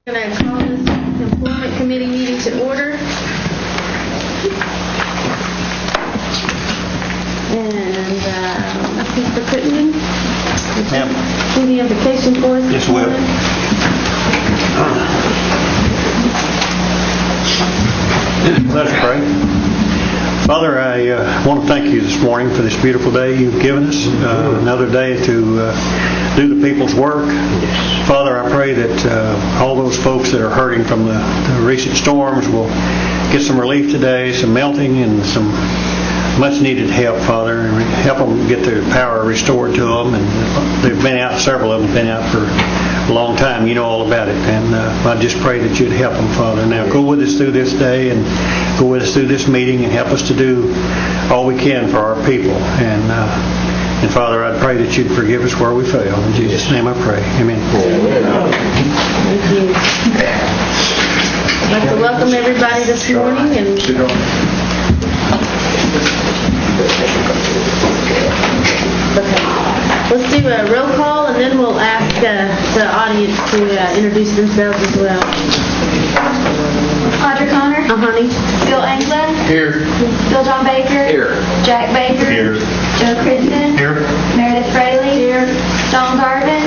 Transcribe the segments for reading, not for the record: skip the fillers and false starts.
I'm going to call this employment committee meeting to order. And Mr. Crittenden, Ma'am. do the invocation for us? Yes, will. Let us pray. Father, I want to thank you this morning for this beautiful day you've given us, another day to do the people's work. Father, I pray that all those folks that are hurting from the recent storms will get some relief today, some melting and some much needed help, Father, and help them get their power restored to them. And they've been out, several of them have been out for a long time. You know all about it. And I just pray that you'd help them, Father. Now go with us through this day and go with us through this meeting and help us to do all we can for our people. And Father, I pray that you'd forgive us where we fail. In Jesus' name I pray. Amen. Thank you. I'd like to welcome everybody this morning. Let's do a roll call, and then we'll ask the audience to introduce themselves as well. Audra Connor. Honey. Bill England. Here. Bill John Baker. Here. Jack Baker. Here. Joe Crittenden. Here. Meredith Fraley. Here. Don Garvin.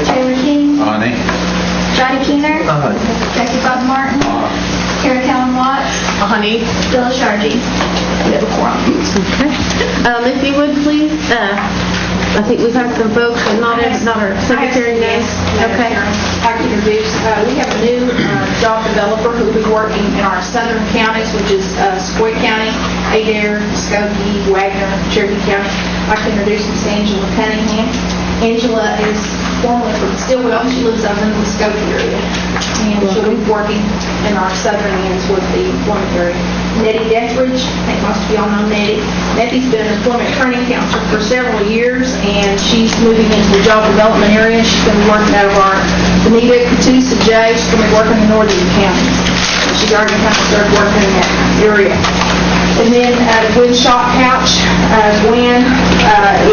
Cherokee. Honey. Johnny Keener. Jackie Bob Martin. Kara Callan Watts. Honey. Bill Shargy. We have a quorum. Okay. If you would, please. I think we've had some folks, but not our secretary names. Okay. I can introduce, we have a new job developer who will be working in our southern counties, which is Sequoia County, Adair, Skokie, Wagner, Cherokee County. I can introduce Ms. Angela Cunningham. Angela is formerly from Stillwell. She lives over in the Skokie area. And she'll be working in our southern ends with the employment area. Nettie Dethridge, I think most of y'all know Nettie. Nettie's been an employment training counselor for several years, and she's moving into the job development area. She's going to be working out of our Benita, Catoosa, Jay. She's going to be working in northern counties. She's already kind of started working in that area. And then Gwen Shopcouch, Gwen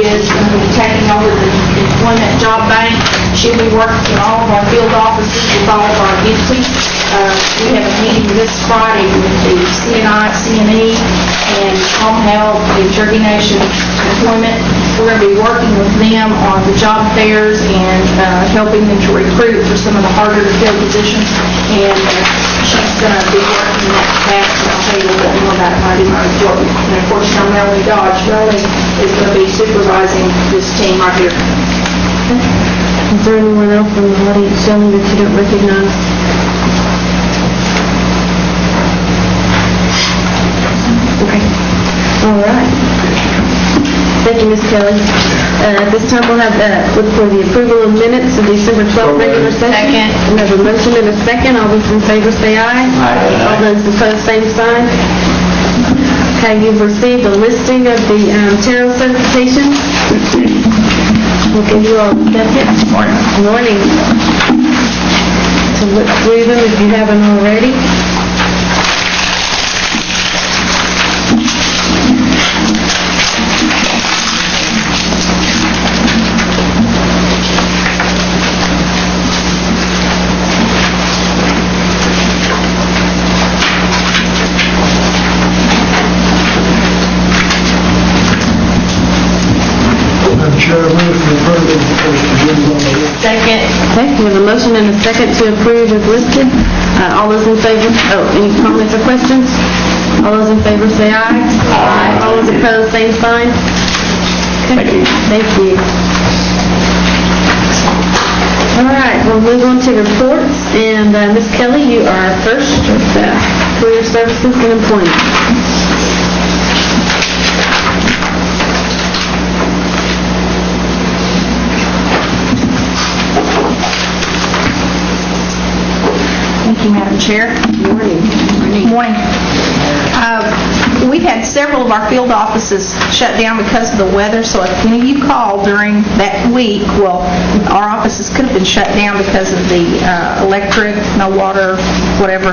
is going to be taking over the employment job bank. She'll be working in all of our field offices with all of our entities. We have a meeting this Friday with the CNI, CNE, and Home Health and Cherokee Nation Employment. We're going to be working with them on the job fairs and helping them to recruit for some of the harder to fill positions. And she's going to be working in that capacity. I'll tell you a little bit more about it when I do my report. And of course, now Melanie Dodge. Melanie is going to be supervising this team right here. Is there anyone else in the audience showing that you don't recognize? Okay. All right. Thank you, Ms. Kelly. At this time, we'll have look for the approval of minutes of December 12th regular session. Second. We have a motion and a second. All those in favor say aye. Aye. All those opposed, same sign. Okay, you've received a listing of the tarot certifications. We'll give you all a second. Morning. To look through them if you haven't already. Second. Okay, we have a motion and a second to approve as listed. All those in favor, any comments or questions? All those in favor say aye. Aye. All those opposed, same sign. Okay. Thank you. All right, we'll move on to reports. And Ms. Kelly, you are first with Career Services and Employment. Thank you, Madam Chair. Morning. Morning. We've had several of our field offices shut down because of the weather, so if any of you called during that week, well, our offices could have been shut down because of the electric, no water, whatever.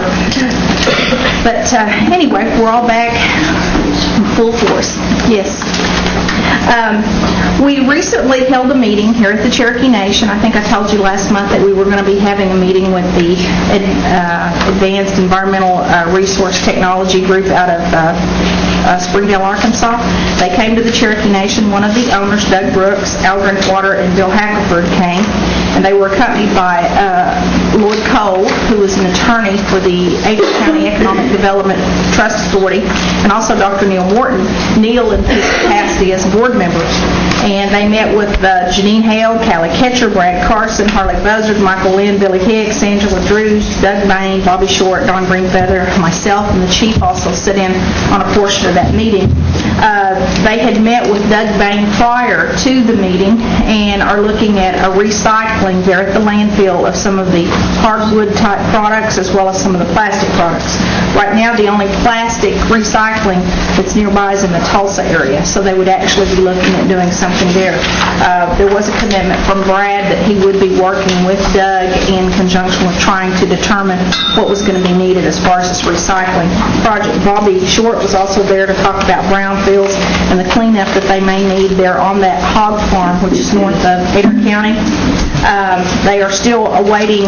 But anyway, we're all back in full force. Yes. We recently held a meeting here at the Cherokee Nation. I think I told you last month that we were going to be having a meeting with the Advanced Environmental Resource Technology Group out of Springdale, Arkansas. They came to the Cherokee Nation. One of the owners, Doug Brooks, Al Drinkwater, and Bill Hackelford came, and they were accompanied by Lloyd Cole, who is an attorney for the Ada County Economic Development Trust Authority, and also Dr. Neil Morton. Neil in his capacity as a board member. And they met with Janine Hale, Callie Ketcher, Brad Carson, Harley Buzzard, Michael Lynn, Billy Hicks, Angela Drews, Doug Bain, Bobby Short, Don Greenfeather, myself, and the chief also sit in on a portion of that meeting. They had met with Doug Bain prior to the meeting and are looking at a recycling there at the landfill of some of the hardwood type products as well as some of the plastic products. Right now, the only plastic recycling that's nearby is in the Tulsa area, so they would actually be looking at doing something there. There was a commitment from Brad that he would be working with Doug in conjunction with trying to determine what was going to be needed as far as this recycling project. Bobby Short was also there to talk about brownfields and the cleanup that they may need there on that hog farm, which is north of Ada County. They are still awaiting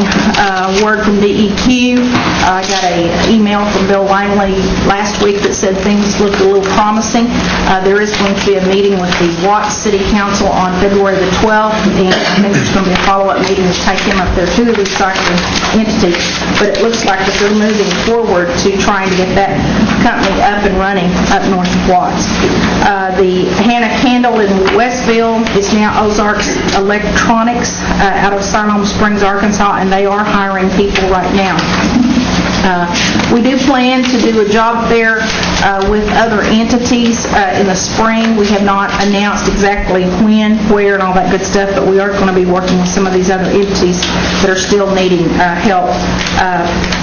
word from DEQ. I got an email from Bill Langley last week that said things looked a little promising. There is going to be a meeting with the Watts City Council on February the 12th, and I think there's going to be a follow-up meeting to take him up there to the recycling entity. But it looks like that they're moving forward to trying to get that company up and running up north of Watts. The Hannah Candle in Westville is now Ozarks Electronics out of Siloam Springs, Arkansas, and they are hiring people right now. We do plan to do a job fair with other entities in the spring. We have not announced exactly when, where, and all that good stuff, but we are going to be working with some of these other entities that are still needing help.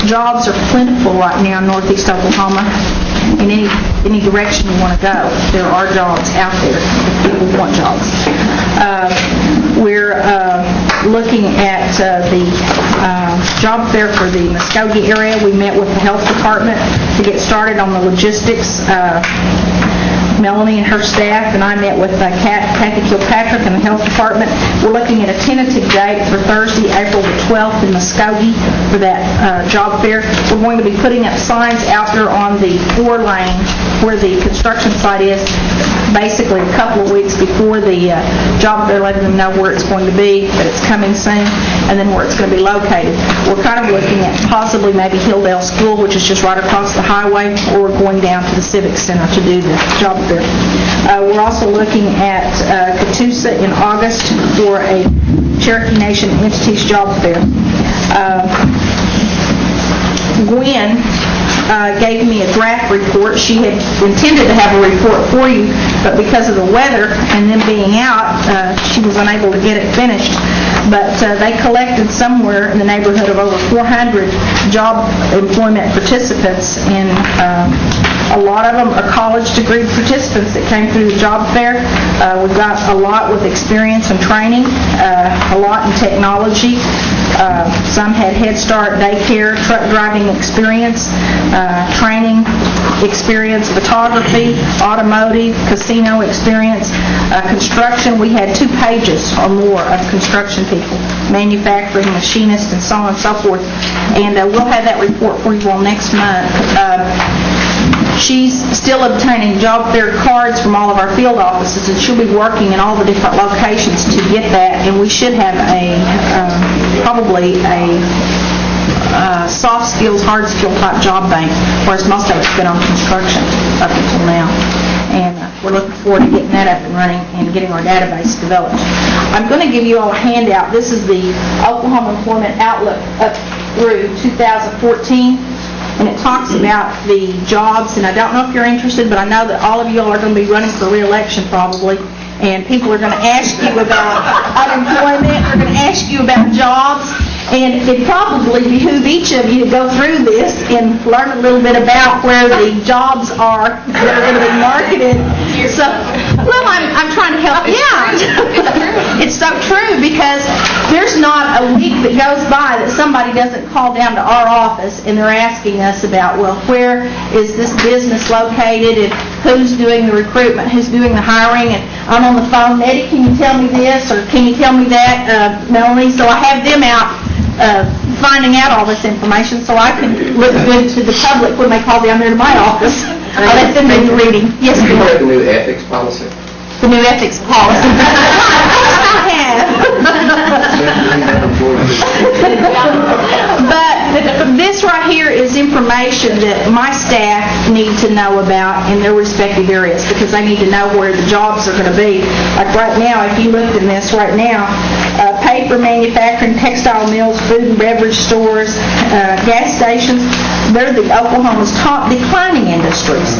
Jobs are plentiful right now in northeast Oklahoma. In any direction you want to go, there are jobs out there if people want jobs. We're looking at the job fair for the Muskogee area. We met with the health department to get started on the logistics. Melanie and her staff and I met with Kathy Kilpatrick in the health department. We're looking at a tentative date for Thursday, April the 12th in Muskogee for that job fair. We're going to be putting up signs out there on the 4-lane where the construction site is, basically a couple of weeks before the job fair, letting them know where it's going to be, that it's coming soon, and then where it's going to be located. We're kind of looking at possibly maybe Hilldale School, which is just right across the highway, or we're going down to the Civic Center to do the job fair. We're also looking at Catoosa in August for a Cherokee Nation Entities job fair. Gwen gave me a draft report. She had intended to have a report for you, but because of the weather and them being out, she was unable to get it finished. But they collected somewhere in the neighborhood of over 400 job employment participants, and a lot of them are college degree participants that came through the job fair. We've got a lot with experience and training, a lot in technology. Some had Head Start, daycare, truck driving experience, training experience, photography, automotive, casino experience, construction. We had 2 pages or more of construction people, manufacturing, machinists, and so on and so forth. And we'll have that report for you all next month. She's still obtaining job fair cards from all of our field offices, and she'll be working in all the different locations to get that, and we should have probably a soft skills, hard skill type job bank, whereas most of it's been on construction up until now. And we're looking forward to getting that up and running and getting our database developed. I'm going to give you all a handout. This is the Oklahoma Employment Outlook up through 2014. And it talks about the jobs, and I don't know if you're interested, but I know that all of you all are going to be running for re-election probably, and people are going to ask you about unemployment, they're going to ask you about jobs, and it probably behoove each of you to go through this and learn a little bit about where the jobs are that are going to be marketed. So, well, I'm trying to help. Yeah. It's so true, because there's not a week that goes by that somebody doesn't call down to our office and they're asking us about, well, where is this business located, and who's doing the recruitment, who's doing the hiring, and I'm on the phone, Eddie, can you tell me this, or can you tell me that, Melanie? So I have them out finding out all this information so I can look good to the public when they call down there to my office. I let them do the reading. Yes, Do you ma'am. have the new ethics policy? The new ethics policy. I have. But this right here is information that my staff need to know about in their respective areas, because they need to know where the jobs are going to be. Like right now, if you looked in this right now, paper manufacturing, textile mills, food and beverage stores, gas stations, they're the Oklahoma's top declining industries.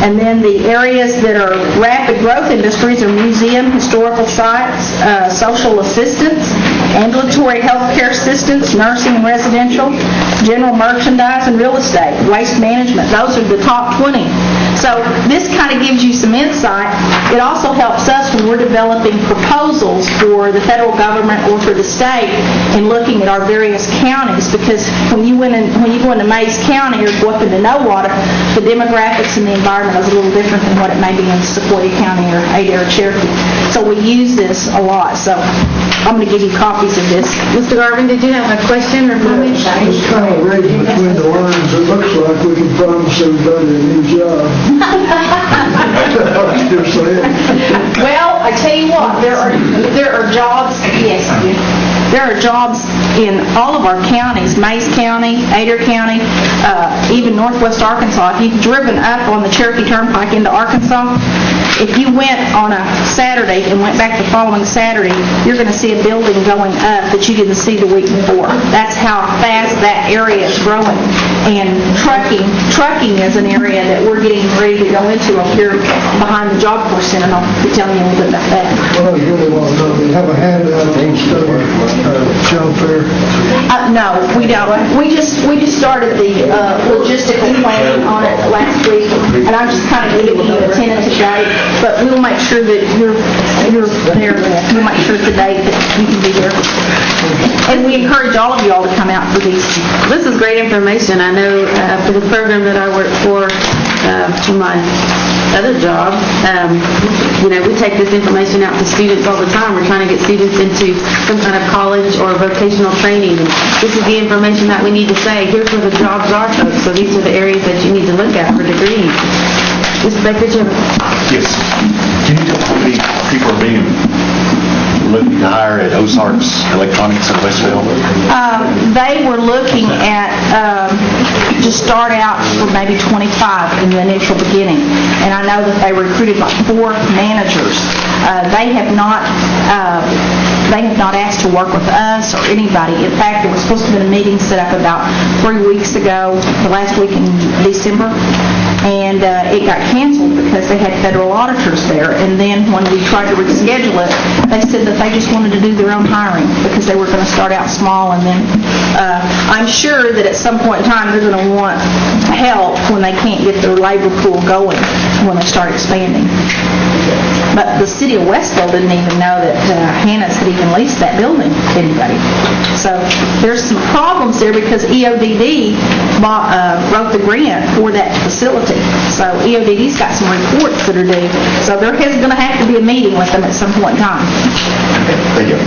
And then the areas that are rapid growth industries are museum, historical sites, social assistance, ambulatory healthcare assistance, nursing and residential, general merchandise, and real estate, waste management. Those are the top 20. So this kind of gives you some insight. It also helps us when we're developing proposals for the federal government or for the state in looking at our various counties, because when you go into Mays County or go up into Nowata, the demographics and the environment is a little different than what it may be in Sequoia County or Adair or Cherokee. So we use this a lot. So I'm going to give you copies of this. Mr. Garvin, did you have a question or comment? Just kind of reading between the lines, it looks like we can promise everybody a new job. Just saying. Well, I tell you what, there are jobs, yes, there are jobs in all of our counties, Mays County, Adair County, even northwest Arkansas. If you've driven up on the Cherokee Turnpike into Arkansas, if you went on a Saturday and went back the following Saturday, you're going to see a building going up that you didn't see the week before. That's how fast that area is growing. And trucking is an area that we're getting ready to go into up here behind the Job Corps Center, and I'll be telling you a little bit about that. Well, I really want to know, do you have a handout on stuff, job fair? No, we don't. We just started the logistical planning on it last week, and I'm just kind of giving you a tentative date, but we'll make sure that you're there. We'll make sure it's a date that you can be there. And we encourage all of you all to come out for these. This is great information. I know for the program that I work for my other job, we take this information out to students all the time. We're trying to get students into some kind of college or vocational training. And this is the information that we need to say, here's where the jobs are, folks. So these are the areas that you need to look at for degrees. Mr. Baker, do you have Yes. Can you tell how many people are being looking to hire at Ozarks Electronics in Westville? They were looking at to start out for maybe 25 in the initial beginning, and I know that they recruited like 4 managers. They have not asked to work with us or anybody. In fact, there was supposed to be a meeting set up about 3 weeks ago, the last week in December, and it got canceled because they had federal auditors there. And then when we tried to reschedule it, they said that they just wanted to do their own hiring because they were going to start out small, and then I'm sure that at some point in time they're going to want help when they can't get their labor pool going when they start expanding. But the city of Westville didn't even know that Hannah's had even leased that building to anybody. So there's some problems there because EODD wrote the grant for that facility. So EODD's got some reports that are due. So there is going to have to be a meeting with them at some point in time. Thank you.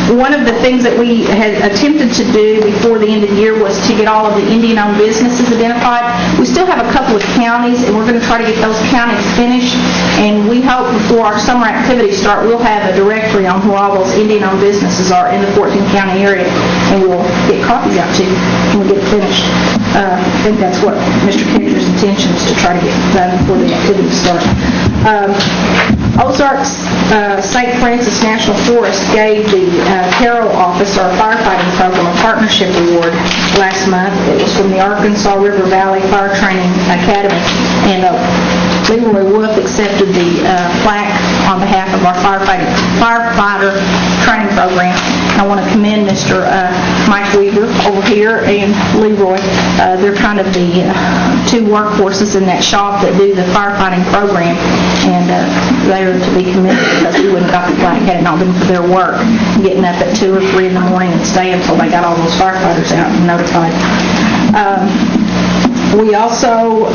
One of the things that we had attempted to do before the end of the year was to get all of the Indian-owned businesses identified. We still have a couple of counties, and we're going to try to get those counties finished. And we hope before our summer activities start, we'll have a directory on who all those Indian-owned businesses are in the 14-county area, and we'll get copies out to you when we get it finished. I think that's what Mr. Kitcher's intention is, to try to get done before the activities start. Ozarks St. Francis National Forest gave the Carroll office, our firefighting program, a partnership award last month. It was from the Arkansas River Valley Fire Training Academy. And Leroy Wolf accepted the plaque on behalf of our firefighter training program. I want to commend Mr. Mike Weaver over here and Leroy. They're kind of the two workhorses in that shop that do the firefighting program, and they're to be commended because we wouldn't have got the plaque had it not been for their work, getting up at 2 or 3 in the morning and staying until they got all those firefighters out and notified. We also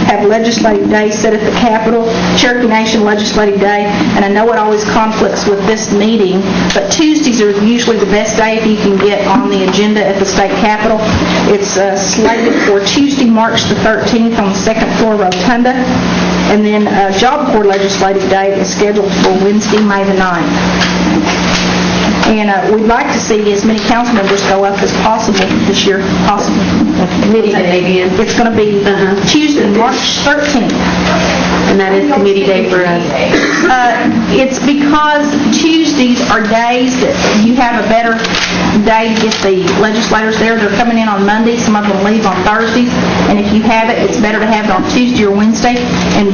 have Legislative Day set at the Capitol, Cherokee Nation Legislative Day, and I know it always conflicts with this meeting, but Tuesdays are usually the best day if you can get on the agenda at the state capitol. It's slated for Tuesday, March the 13th on the second floor rotunda, and then Job Corps Legislative Day is scheduled for Wednesday, May the 9th. And we'd like to see as many council members go up as possible this year, possible. Committee day again. It's going to be Tuesday, March 13th. And that is committee day for us. It's because Tuesdays are days that you have a better day to get the legislators there. They're coming in on Monday. Some of them leave on Thursdays. And if you have it, it's better to have it on Tuesday or Wednesday. And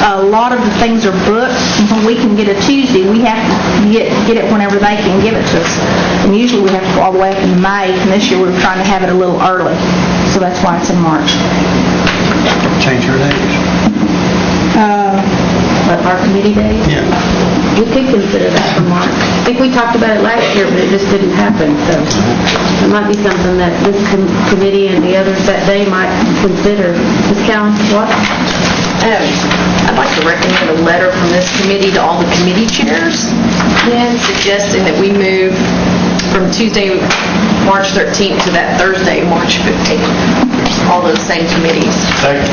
a lot of the things are booked. And when we can get a Tuesday, we have to get it whenever they can give it to us. And usually we have to go all the way up in May. And this year we're trying to have it a little early. So that's why it's in March. Change your days. Our committee day? Yeah. We could consider that for March. I think we talked about it last year, but it just didn't happen, so it might be something that this committee and the others that day might consider. Ms. Cowan, what? I'd like to recommend a letter from this committee to all the committee chairs, then suggesting that we move from Tuesday, March 13th to that Thursday, March 15th. All those same committees. Second.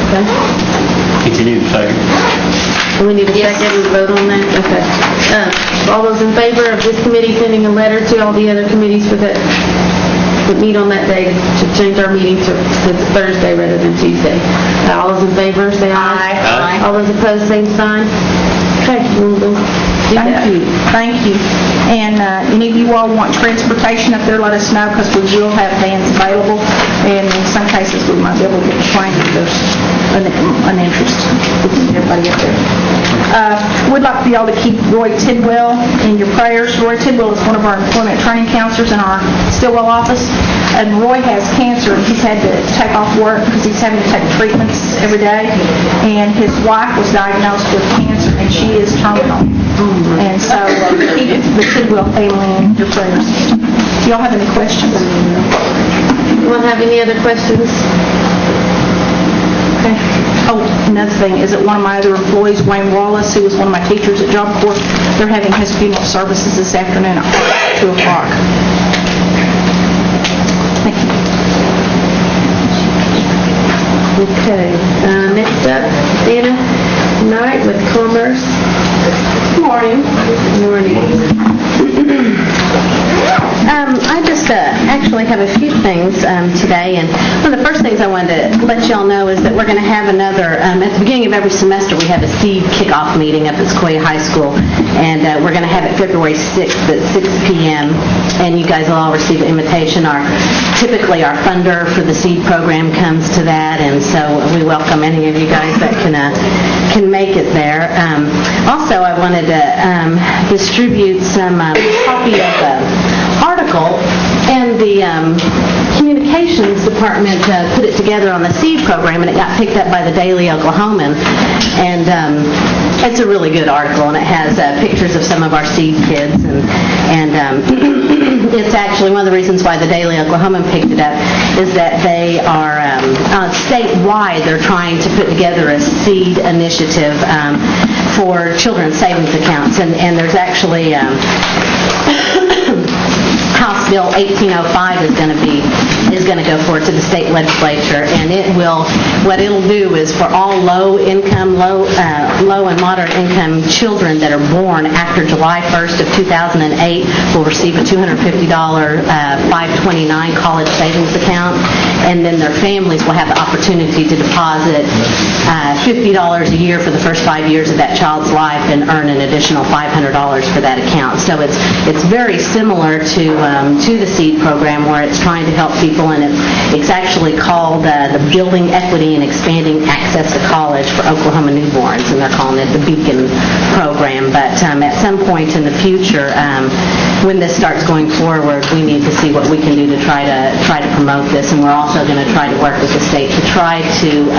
Continue the second. Do we need a second and vote on that? Okay. All those in favor of this committee sending a letter to all the other committees for that, would meet on that day to change our meeting to Thursday rather than Tuesday. All those in favor, say aye. Aye. All those opposed, same sign. Okay, we'll do that. Thank you. And any of you all want transportation up there, let us know, because we will have vans available. And in some cases, we might be able to get the plane if there's an interest. We can get everybody up there. We'd like for y'all to keep Roy Tidwell in your prayers. Roy Tidwell is one of our employment training counselors in our Stillwell office. And Roy has cancer, and he's had to take off work because he's having to take treatments every day. And his wife was diagnosed with cancer, and she is terminal. And so keep the Tidwell family in your prayers. Do y'all have any questions? Anyone have any other questions? Okay. Oh, another thing is that one of my other employees, Wayne Wallace, who was one of my teachers at Job Corps, they're having his funeral services this afternoon at 2 o'clock. Thank you. Okay. Next up, Dana Knight with Commerce. Good morning. Good morning. I just actually have a few things today, and one of the first things I wanted to let y'all know is that we're going to have another, at the beginning of every semester, we have a seed kickoff meeting up at Sequoia High School, and we're going to have it February 6th at 6 p.m., and you guys will all receive an invitation. Typically our funder for the seed program comes to that, and so we welcome any of you guys that can make it there. Also, I wanted to distribute some copy of the article, and the communications department put it together on the seed program, and it got picked up by the Daily Oklahoman, and it's a really good article, and it has pictures of some of our seed kids, and it's actually one of the reasons why the Daily Oklahoman picked it up is that they are statewide. They're trying to put together a seed initiative for children's savings accounts, and there's actually House Bill 1805 is going to go forward to the state legislature, and what it'll do is for all low and moderate income children that are born after July 1st of 2008 will receive a $250 529 college savings account, and then their families will have the opportunity to deposit $50 a year for the first 5 years of that child's life and earn an additional $500 for that account. So it's very similar to the seed program, where it's trying to help people people, and it's actually called the Building Equity and Expanding Access to College for Oklahoma Newborns, and they're calling it the Beacon program. But at some point in the future, when this starts going forward, we need to see what we can do to try to promote this, and we're also going to try to work with the state to try to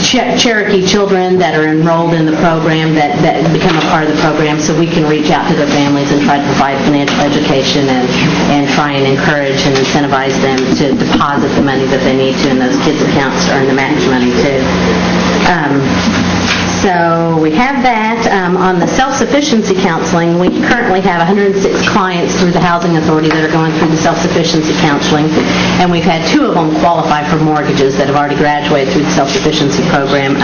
Cherokee children that are enrolled in the program that become a part of the program, so we can reach out to their families and try to provide financial education and try and encourage and incentivize them to deposit the money that they need to in those kids' accounts to earn the match money too. So we have that. On the self-sufficiency counseling, we currently have 106 clients through the Housing Authority that are going through the self-sufficiency counseling, and we've had 2 of them qualify for mortgages that have already graduated through the self-sufficiency program.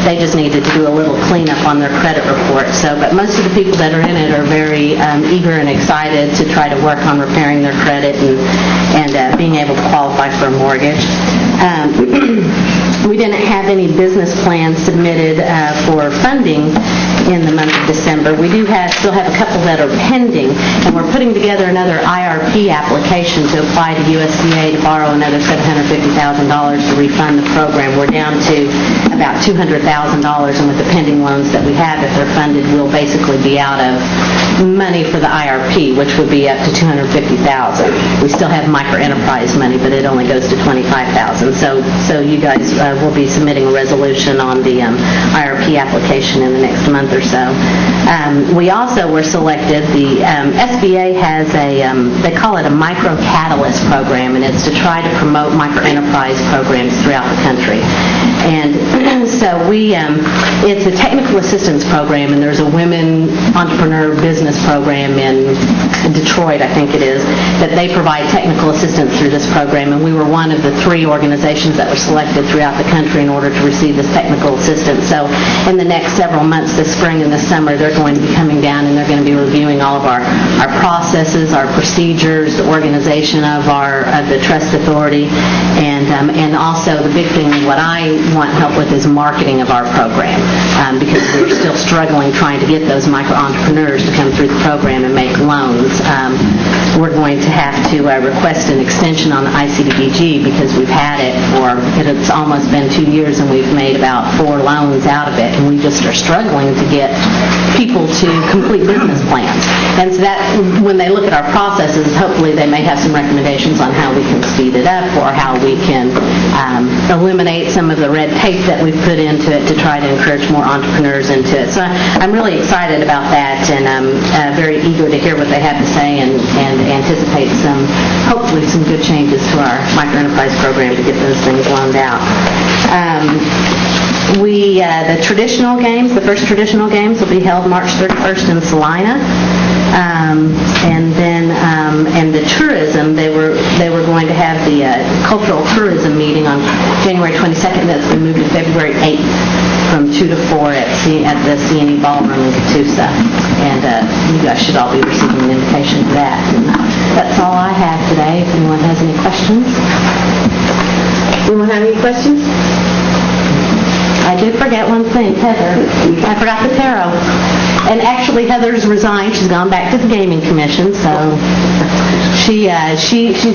They just needed to do a little cleanup on their credit report. But most of the people that are in it are very eager and excited to try to work on repairing their credit and being able to qualify for a mortgage. We didn't have any business plans submitted for funding in the month of December. We do still have a couple that are pending, and we're putting together another IRP application to apply to USDA to borrow another $750,000 to refund the program. We're down to about $200,000, and with the pending loans that we have, if they're funded, we'll basically be out of money for the IRP, which would be up to $250,000. We still have microenterprise money, but it only goes to $25,000. So you guys will be submitting a resolution on the IRP application in the next month or so. We also were selected. The SBA has they call it a micro catalyst program, and it's to try to promote microenterprise programs throughout the country. And so it's a technical assistance program, and there's a women entrepreneur business program in Detroit, I think it is, that they provide technical assistance through this program, and we were one of the 3 organizations that were selected throughout the country in order to receive this technical assistance. So in the next several months, this spring and this summer, they're going to be coming down and they're going to be reviewing all of our processes, our procedures, the organization of the trust authority, and also the big thing, what I want help with is marketing of our program, because we're still struggling trying to get those micro-entrepreneurs to come through the program and make loans. We're going to have to request an extension on the ICDBG because we've had it it's almost been 2 years and we've made about 4 loans out of it, and we just are struggling to get people to complete business plans. And so that, when they look at our processes, hopefully they may have some recommendations on how we can speed it up or how we can eliminate some of the red tape that we've put into it to try to encourage more entrepreneurs into it. So I'm really excited about that, and I'm very eager to hear what they have to say and anticipate hopefully some good changes to our microenterprise program to get those things loaned out. The traditional games, the first traditional games will be held March 31st in Salina. And then the tourism, they were going to have the cultural tourism meeting on January 22nd. That's been moved to February 8th from 2 to 4 at the C&E Ballroom in Catoosa. And you guys should all be receiving an invitation to that. And that's all I have today. If anyone has any questions. Anyone have any questions? I did forget one thing, Heather. I forgot the tarot. And actually, Heather's resigned. She's gone back to the Gaming Commission, so she's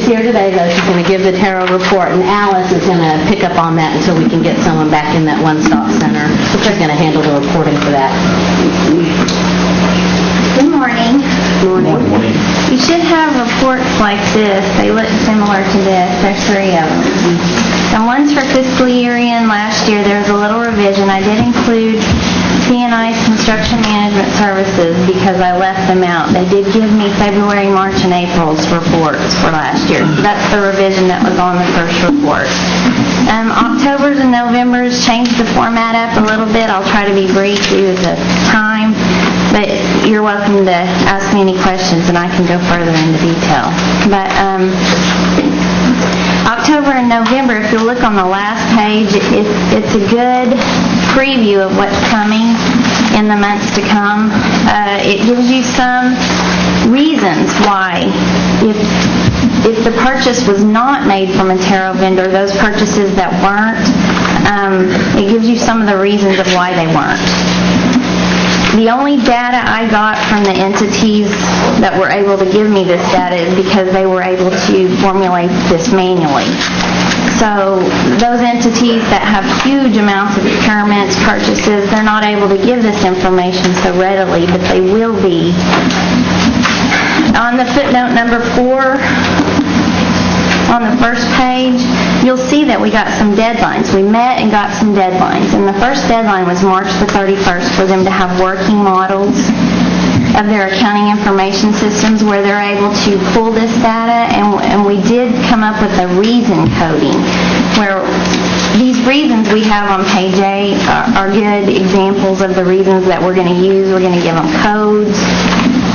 here today, though. She's going to give the tarot report, and Alice is going to pick up on that until we can get someone back in that one-stop center. She's going to handle the reporting for that. Good morning. Morning. You should have reports like this. They look similar to this. There's 3 of them. The ones for fiscal year end last year, there was a little revision. I did include C&I's Construction Management Services because I left them out. They did give me February, March, and April's reports for last year. So that's the revision that was on the first report. October's and November's changed the format up a little bit. I'll try to be brief due to the time, but you're welcome to ask me any questions and I can go further into detail. But October and November, if you look on the last page, it's a good preview of what's coming in the months to come. It gives you some reasons why, if the purchase was not made from a tarot vendor, those purchases that weren't, it gives you some of the reasons of why they weren't. The only data I got from the entities that were able to give me this data is because they were able to formulate this manually. So those entities that have huge amounts of procurements, purchases, they're not able to give this information so readily, but they will be. On the footnote number 4, on the first page, you'll see that we got some deadlines. We met and got some deadlines. And the first deadline was March the 31st for them to have working models of their accounting information systems where they're able to pull this data, and we did come up with a reason coding, where these reasons we have on page 8 are good examples of the reasons that we're going to use. We're going to give them codes.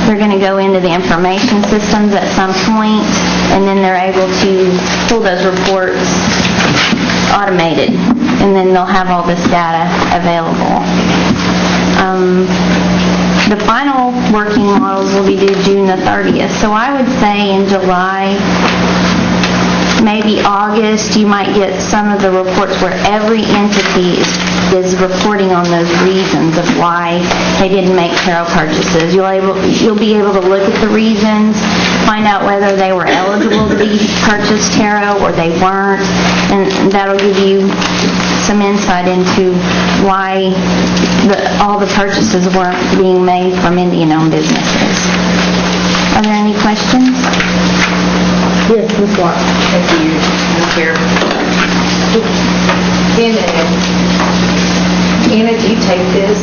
They're going to go into the information systems at some point, and then they're able to pull those reports automated, and then they'll have all this data available. The final working models will be due June the 30th. So I would say in July, maybe August, you might get some of the reports where every entity is reporting on those reasons of why they didn't make taro purchases. You'll be able to look at the reasons, find out whether they were eligible to be purchased taro or they weren't, and that'll give you some insight into why all the purchases weren't being made from Indian-owned businesses. Are there any questions? Yes, Ms. Watt. Thank you, Ms. Chair. Anna, do you take this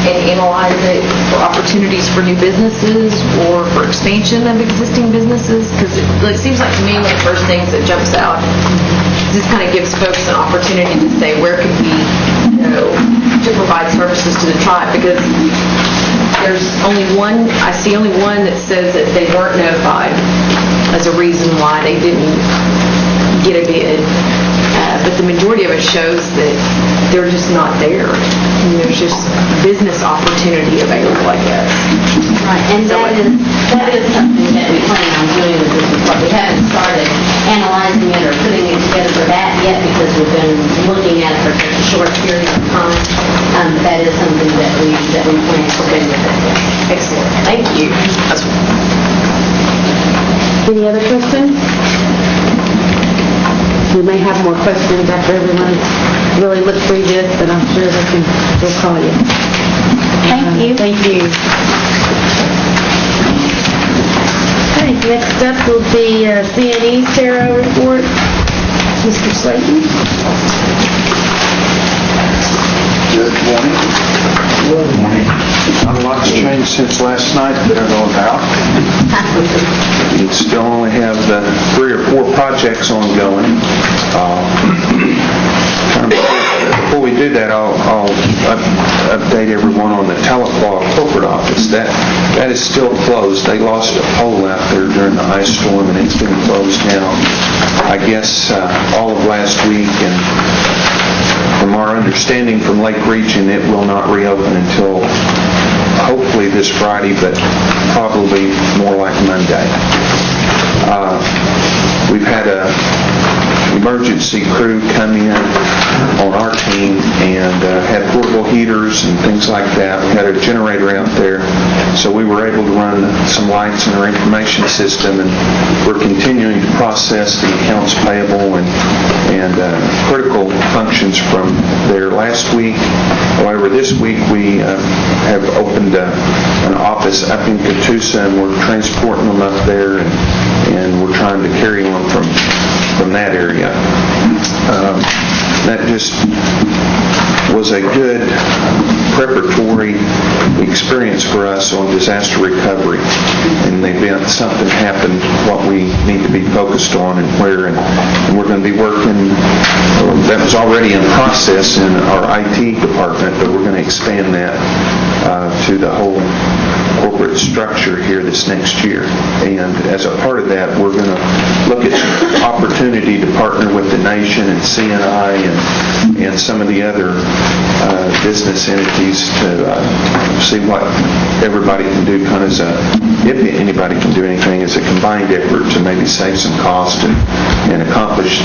and analyze it for opportunities for new businesses or for expansion of existing businesses? Because it seems like to me one of the first things that jumps out, this kind of gives folks an opportunity to say, where could we go to provide services to the tribe? Because there's only one, I see only one that says that they weren't notified as a reason why they didn't get a bid. But the majority of it shows that they're just not there. And there's just business opportunity available, I guess. Right, and that is something that we plan on doing with this report. We haven't started analyzing it or putting it together for that yet because we've been looking at it for such a short period of time. That is something that we plan to do with it. Excellent. Thank you. Any other questions? We may have more questions after everyone really looked through this, but I'm sure they'll call you. Thank you. Thank you. Okay, next up will be CNE's taro report. Mr. Slayton. Good morning. Good morning. Not a lot's changed since last night that I know about. We still only have 3 or 4 projects ongoing. Before we do that, I'll update everyone on the Tahlequah corporate office. That is still closed. They lost a pole out there during the ice storm, and it's been closed now, I guess, all of last week. And from our understanding from Lake Region, it will not reopen until hopefully this Friday, but probably more like Monday. We've had a emergency crew come in on our team and had portable heaters and things like that. We had a generator out there, so we were able to run some lights in our information system, and we're continuing to process the accounts payable and critical functions from there last week. However, this week we have opened an office up in Catoosa, and we're transporting them up there, and we're trying to carry on from that area. That just was a good preparatory experience for us on disaster recovery. In the event something happened, what we need to be focused on and where, and we're going to be working, that was already in process in our IT department, but we're going to expand that to the whole corporate structure here this next year. And as a part of that, we're going to look at opportunity to partner with the nation and CNI and some of the other business entities to see what everybody can do, kind of if anybody can do anything, as a combined effort to maybe save some cost and accomplish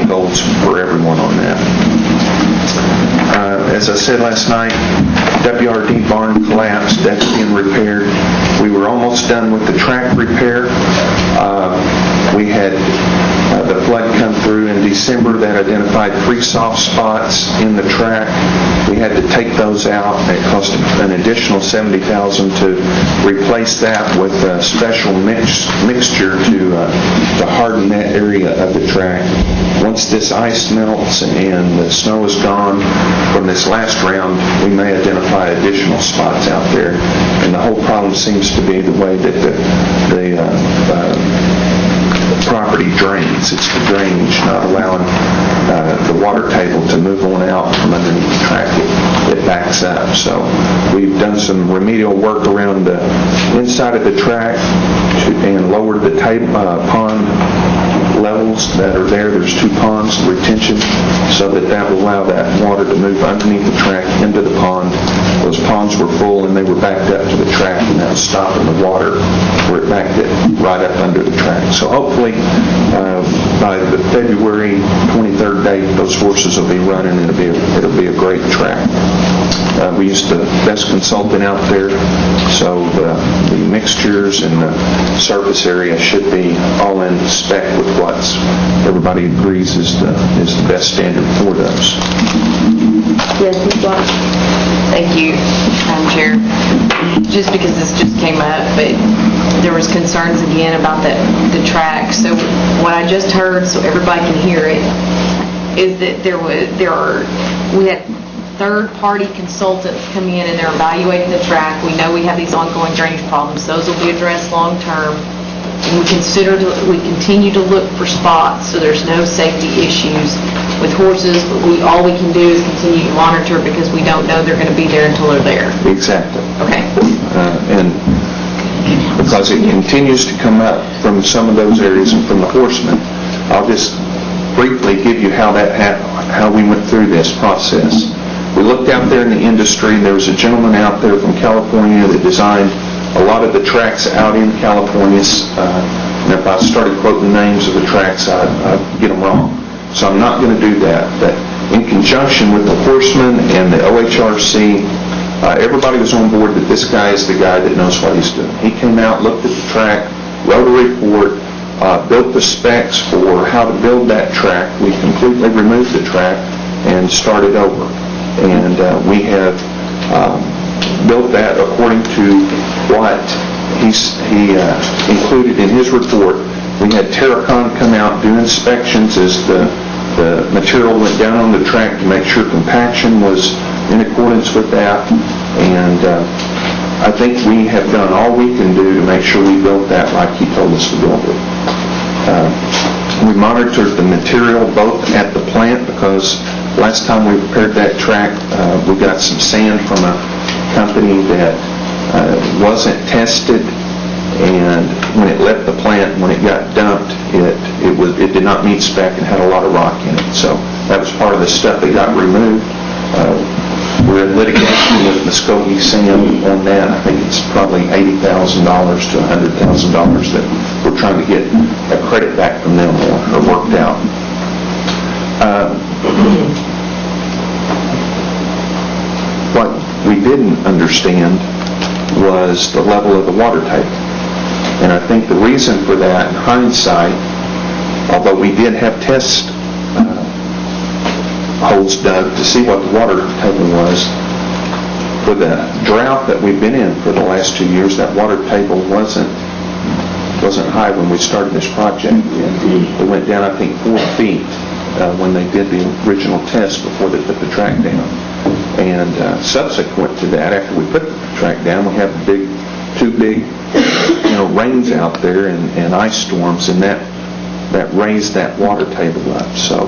goals for everyone on that. As I said last night, WRD barn collapsed. That's being repaired. We were almost done with the track repair. We had the flood come through in December that identified 3 soft spots in the track. We had to take those out. It cost an additional $70,000 to replace that with a special mixture to harden that area of the track. Once this ice melts and the snow is gone from this last round, we may identify additional spots out there. And the whole problem seems to be the way that the property drains. It's the drainage, not allowing the water table to move on out from underneath the track. It backs up. So we've done some remedial work around the inside of the track and lowered the pond levels that are there. There's 2 ponds of retention, so that will allow that water to move underneath the track into the pond. Those ponds were full and they were backed up to the track, and now stopping the water where it backed it right up under the track. So hopefully by the February 23rd date, those horses will be running and it'll be a great track. We used the best consultant out there, so the mixtures and the surface area should be all in spec with what everybody agrees is the best standard for those. Yes, Ms. Black. Thank you, Madam Chair. Just because this just came up, but there was concerns again about the track. So what I just heard, so everybody can hear it, is that we had third-party consultants come in and they're evaluating the track. We know we have these ongoing drainage problems. Those will be addressed long-term. We continue to look for spots so there's no safety issues with horses, but all we can do is continue to monitor because we don't know they're going to be there until they're there. Exactly. Okay. And because it continues to come up from some of those areas and from the horsemen, I'll just briefly give you how we went through this process. We looked out there in the industry. There was a gentleman out there from California that designed a lot of the tracks out in California. And if I started quoting names of the tracks, I'd get them wrong. So I'm not going to do that. But in conjunction with the horsemen and the OHRC, everybody was on board that this guy is the guy that knows what he's doing. He came out, looked at the track, wrote a report, built the specs for how to build that track. We completely removed the track and started over. And we have built that according to what he included in his report. We had Cherokee come out, do inspections as the material went down on the track to make sure compaction was in accordance with that. And I think we have done all we can do to make sure we built that like he told us to build it. We monitored the material both at the plant because last time we prepared that track, we got some sand from a company that wasn't tested, and when it left the plant, when it got dumped, it did not meet spec and had a lot of rock in it. So that was part of the stuff that got removed. We're in litigation with Muskogee Sand on that. I think it's probably $80,000 to $100,000 that we're trying to get a credit back from them on, or worked out. What we didn't understand was the level of the water table. And I think the reason for that, in hindsight, although we did have test holes dug to see what the water table was, for the drought that we've been in for the last 2 years, that water table wasn't high when we started this project. It went down, I think, 4 feet when they did the original test before they put the track down. And subsequent to that, after we put the track down, we had two big rains out there and ice storms, and that raised that water table up. So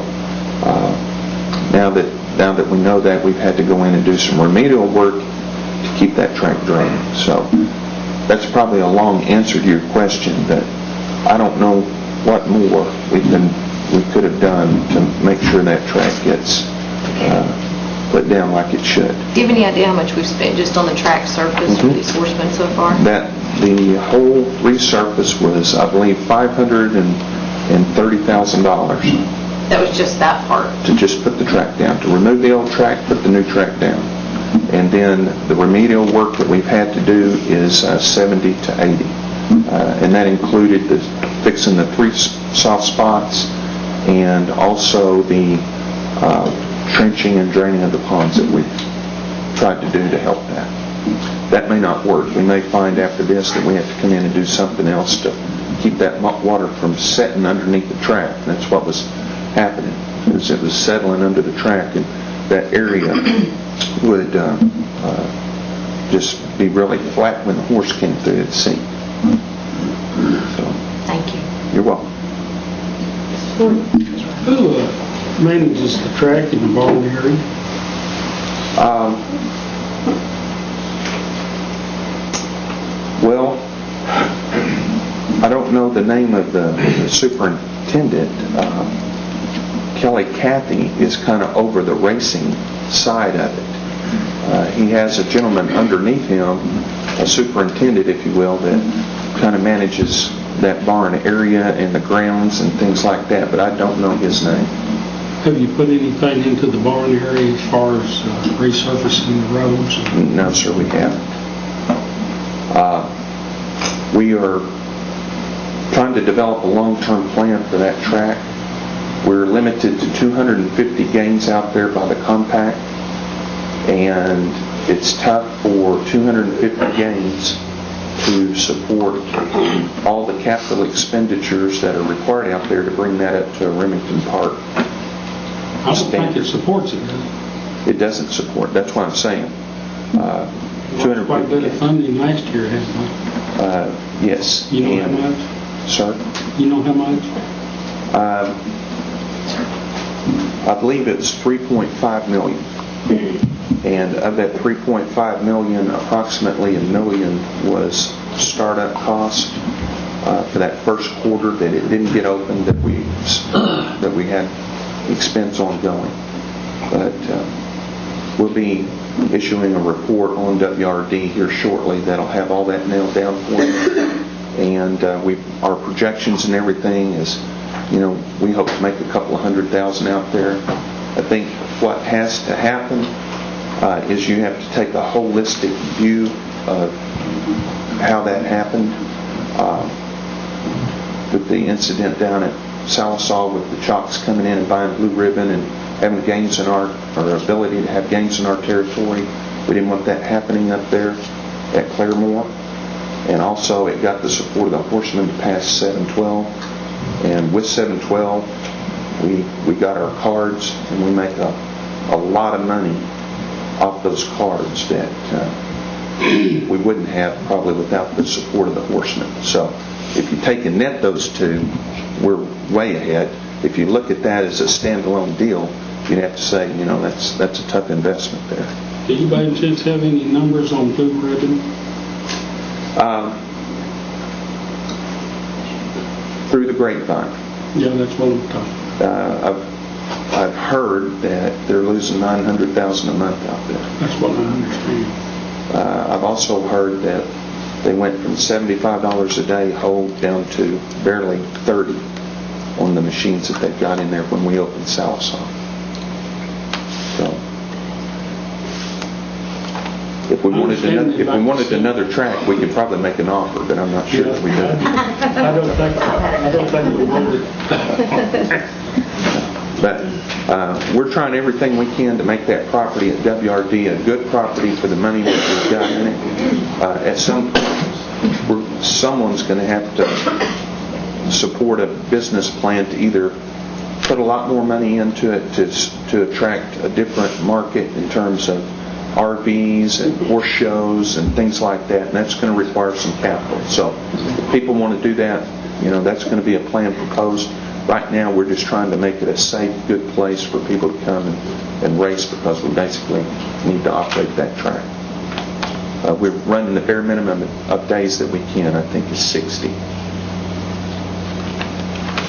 now that we know that, we've had to go in and do some remedial work to keep that track drained. So that's probably a long answer to your question, but I don't know what more we could have done to make sure that track gets put down like it should. Do you have any idea how much we've spent just on the track surface for these horsemen so far? The whole resurface was, I believe, $530,000. That was just that part. to just put the track down, to remove the old track, put the new track down. And then the remedial work that we've had to do is 70 to 80. And that included fixing the 3 soft spots and also the trenching and draining of the ponds that we've tried to do to help that. That may not work. We may find after this that we have to come in and do something else to keep that water from setting underneath the track. That's what was happening, is it was settling under the track, and that area would just be really flat when the horse came through it. See. So, Thank you. you're welcome. Who manages the track in the barn area? Well, I don't know the name of the superintendent. Kelly Cathy is kind of over the racing side of it. He has a gentleman underneath him, a superintendent, if you will, that kind of manages that barn area and the grounds and things like that, but I don't know his name. Have you put anything into the barn area as far as resurfacing the roads? No, sir, we haven't. We are trying to develop a long-term plan for that track. We're limited to 250 gains out there by the compact, and it's tough for 250 gains to support all the capital expenditures that are required out there to bring that up to a Remington Park I don't think standard. it supports it. It doesn't support, that's what I'm saying. Quite a 250 bit of gains. funding last year, hasn't Yes. it? You know and- how much? Sir? You know how much? I believe it's 3.5 million. And of that 3.5 million, approximately $1 million was startup cost for that first quarter that it didn't get open, that we had expense ongoing. But we'll be issuing a report on WRD here shortly that'll have all that nailed down for you. And our projections and everything is, we hope to make a couple of $100,000 out there. I think what has to happen is you have to take a holistic view of how that happened. With the incident down at Salisaw with the Chalks coming in and buying Blue Ribbon and having gains in our ability to have gains in our territory. We didn't want that happening up there at Claremore. And also it got the support of the horsemen to pass 712. And with 712, we got our cards, and we make a lot of money off those cards that we wouldn't have probably without the support of the horsemen. So if you take and net those two, we're way ahead. If you look at that as a standalone deal, you'd have to say, that's a tough investment there. Do you by any chance have any numbers on Blue Ribbon? Through the grapevine. Yeah, that's what I'm talking about. I've heard that they're losing $900,000 a month out there. That's what I understand. I've also heard that they went from $75 a day hold down to barely $30 on the machines that they've got in there when we opened Salisaw. So, if we wanted another track, we could probably make an offer, but I'm not sure if we do. I don't think we would. But we're trying everything we can to make that property at WRD a good property for the money that we've got in it. At some point, someone's going to have to support a business plan to either put a lot more money into it to attract a different market in terms of RVs and horse shows and things like that, and that's going to require some capital. So if people want to do that, that's going to be a plan proposed. Right now, we're just trying to make it a safe, good place for people to come and race, because we basically need to operate that track. We're running the bare minimum of days that we can. I think is 60.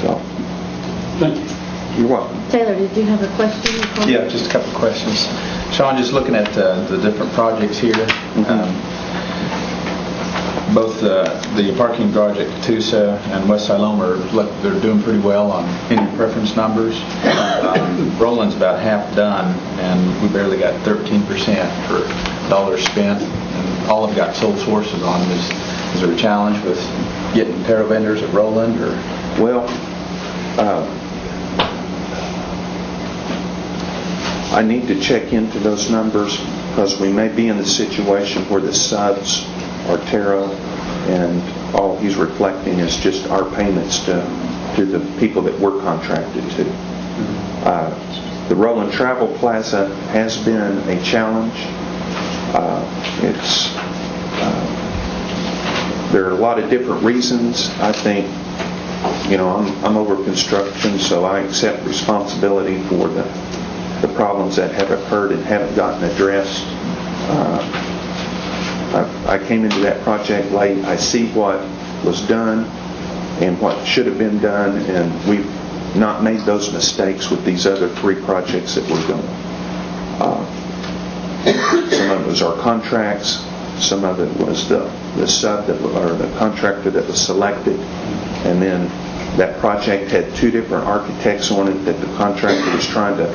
So, Thank you. you're welcome. Taylor, did you have a question? Yeah, just a couple of questions. Sean, just looking at the different projects here, both the parking garage at Catoosa and West Siloam they're doing pretty well on any preference numbers. Roland's about half done, and we barely got 13% for dollars spent, and all have got sole sources on them. Is there a challenge with getting Terra vendors at Roland, or? Well, I need to check into those numbers because we may be in the situation where the subs are Terra and all he's reflecting is just our payments to the people that we're contracted to. The Roland Travel Plaza has been a challenge. There are a lot of different reasons. I think, I'm over construction, so I accept responsibility for the problems that have occurred and haven't gotten addressed. I came into that project late. I see what was done and what should have been done, and we've not made those mistakes with these other 3 projects that we're doing. Some of it was our contracts, some of it was the sub or the contractor that was selected, and then that project had 2 different architects on it that the contractor was trying to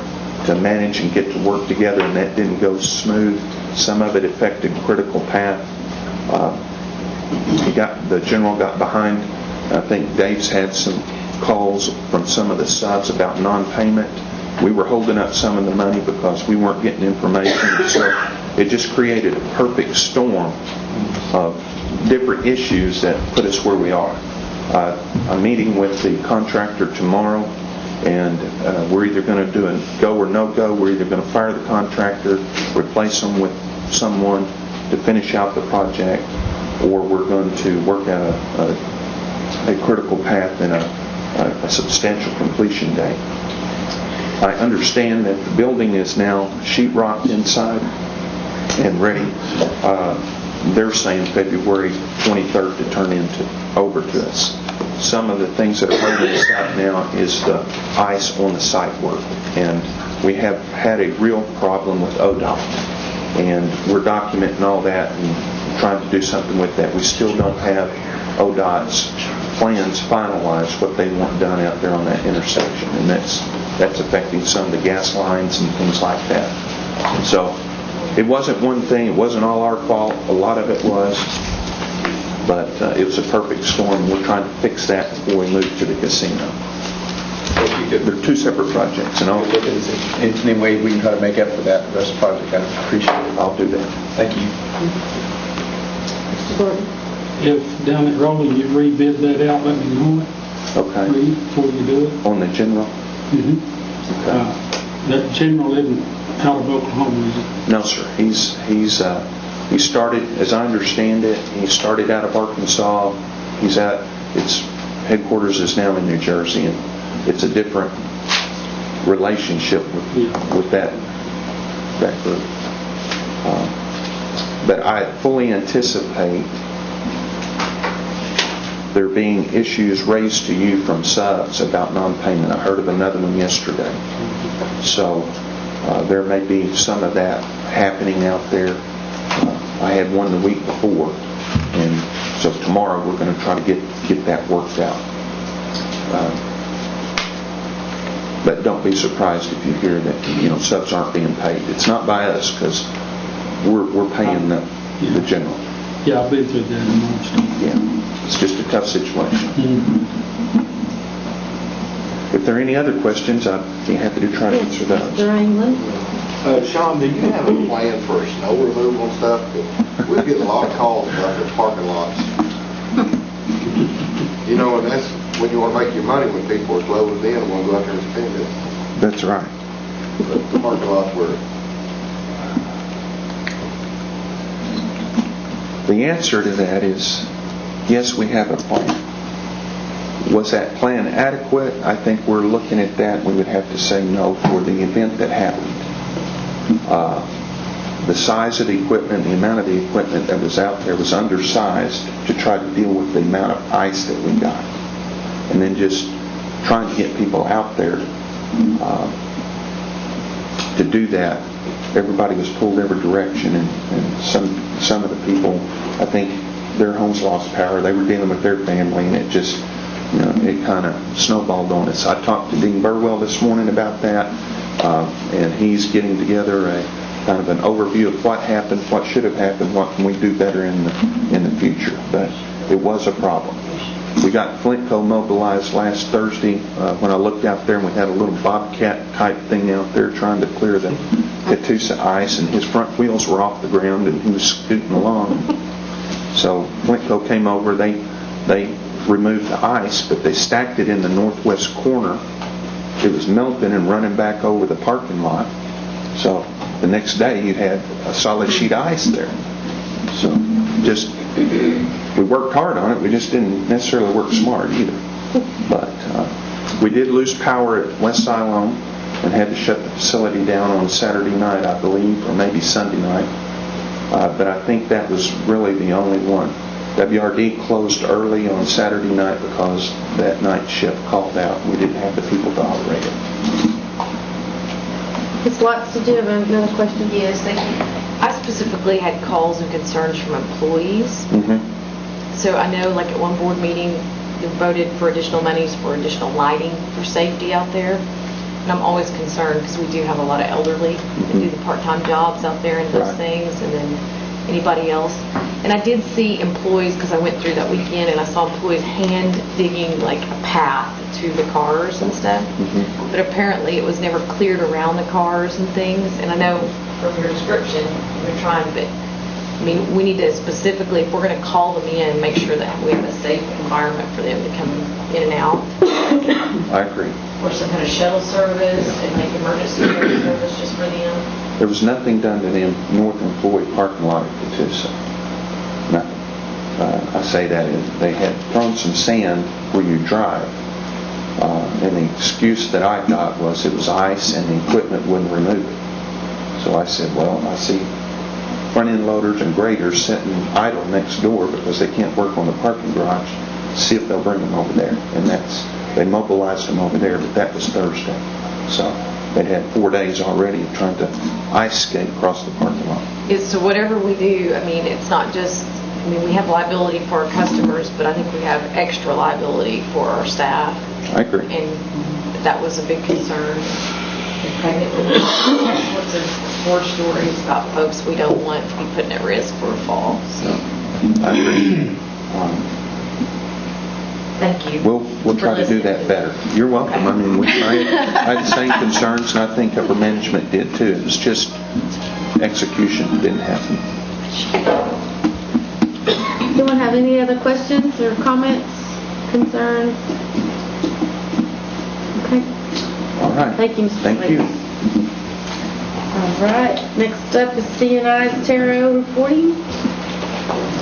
manage and get to work together, and that didn't go smooth. Some of it affected critical path. The general got behind. I think Dave's had some calls from some of the subs about non-payment. We were holding up some of the money because we weren't getting information. So it just created a perfect storm of different issues that put us where we are. I'm meeting with the contractor tomorrow, and we're either going to do a go or no go. We're either going to fire the contractor, replace them with someone to finish out the project, or we're going to work out a critical path and a substantial completion date. I understand that the building is now sheetrocked inside and ready. They're saying February 23rd to turn over to us. Some of the things that are holding us up now is the ice on the site work, and we have had a real problem with ODOT, and we're documenting all that and trying to do something with that. We still don't have ODOT's plans finalized, what they want done out there on that intersection, and that's affecting some of the gas lines and things like that. So it wasn't one thing, it wasn't all our fault, a lot of it was, but it was a perfect storm. We're trying to fix that before we move to the casino. They're 2 separate projects, and Any way we can try to make up for that the rest of the project, I appreciate it. I'll do that. Thank you. Mr. Gordon? If down at Roland you rebid that out, let me know Okay. it before you do it. On the general? That general isn't out of Oklahoma, is it? No, sir. He started, as I understand it, he started out of Arkansas. Its headquarters is now in New Jersey, and it's a different relationship with that group. But I fully anticipate there being issues raised to you from subs about non-payment. I heard of another one yesterday. So there may be some be that happening out there. I had one the week before, and so tomorrow we're going to try to get that worked out. But don't be surprised if you hear that subs aren't being paid. It's not by us because we're paying the general. Yeah, I've been through that in March. Yeah, it's just a tough situation. If there are any other questions, I'd be happy to try to answer those. Mr. England? Sean, do you have a plan for snow removal and stuff? We're getting a lot of calls about the parking lots. And that's when you want to make your money, when people are closed in and want to go out there and spend it. That's right. But the parking lots were... The answer to that is, yes, we have a plan. Was that plan adequate? I think we're looking at that. We would have to say no for the event that happened. The size of the equipment, the amount of the equipment that was out there was undersized to try to deal with the amount of ice that we got. And then just trying to get people out there to do that. Everybody was pulled every direction, and some of the people, I think their homes lost power. They were dealing with their family, and it just, it kind of snowballed on us. I talked to Dean Burwell this morning about that, and he's getting together a kind of an overview of what happened, what should have happened, what can we do better in the future. But it was a problem. We got Flintco mobilized last Thursday when I looked out there, and we had a little bobcat type thing out there trying to clear the Catoosa ice, and his front wheels were off the ground and he was scooting along. So Flintco came over, they removed the ice, but they stacked it in the northwest corner. It was melting and running back over the parking lot. So the next day you had a solid sheet of ice there. So we worked hard on it, we just didn't necessarily work smart either. But we did lose power at West Siloam and had to shut the facility down on Saturday night, I believe, or maybe Sunday night. But I think that was really the only one. WRD closed early on Saturday night because that night shift called out. We didn't have the people to operate it. Ms. Lutz, did you have another question? Yes, thank you. I specifically had calls and concerns from employees. So I know, like, at one board meeting, they voted for additional monies for additional lighting for safety out there. And I'm always concerned because we do have a lot of elderly that do the part-time jobs out there and those things, and then anybody else. And I did see employees, because I went through that weekend, and I saw employees hand digging like a path to the cars and stuff. But apparently it was never cleared around the cars and things. And I know from your description, you're trying, but I mean, we need to specifically, if we're going to call them in, make sure that we have a safe environment for them to come in and out. I agree. Or some kind of shuttle service and like emergency service just for them. There was nothing done to the North Employee parking lot at Catoosa. Nothing. I say that they had thrown some sand where you drive. And the excuse that I got was it was ice and the equipment wouldn't remove it. So I said, well, I see front-end loaders and graders sitting idle next door because they can't work on the parking garage. See if they'll bring them over there. And they mobilized them over there, but that was Thursday. So they'd had 4 days already of trying to ice skate across the parking lot. So whatever we do, I mean, it's not just, I mean, we have liability for our customers, but I think we have extra liability for our staff. I agree. And that was a big concern. Pregnant women, all sorts of horror stories about folks we don't want to be putting at risk for a fall. So I agree. thank you. We'll try to do that better. You're welcome. I mean, I had the same concerns, and I think upper management did too. It was just execution didn't happen. Anyone have any other questions or comments, concerns? Okay. All right. Thank you, Mr. Thank you. All right. Next up is CNI's Tarot reporting.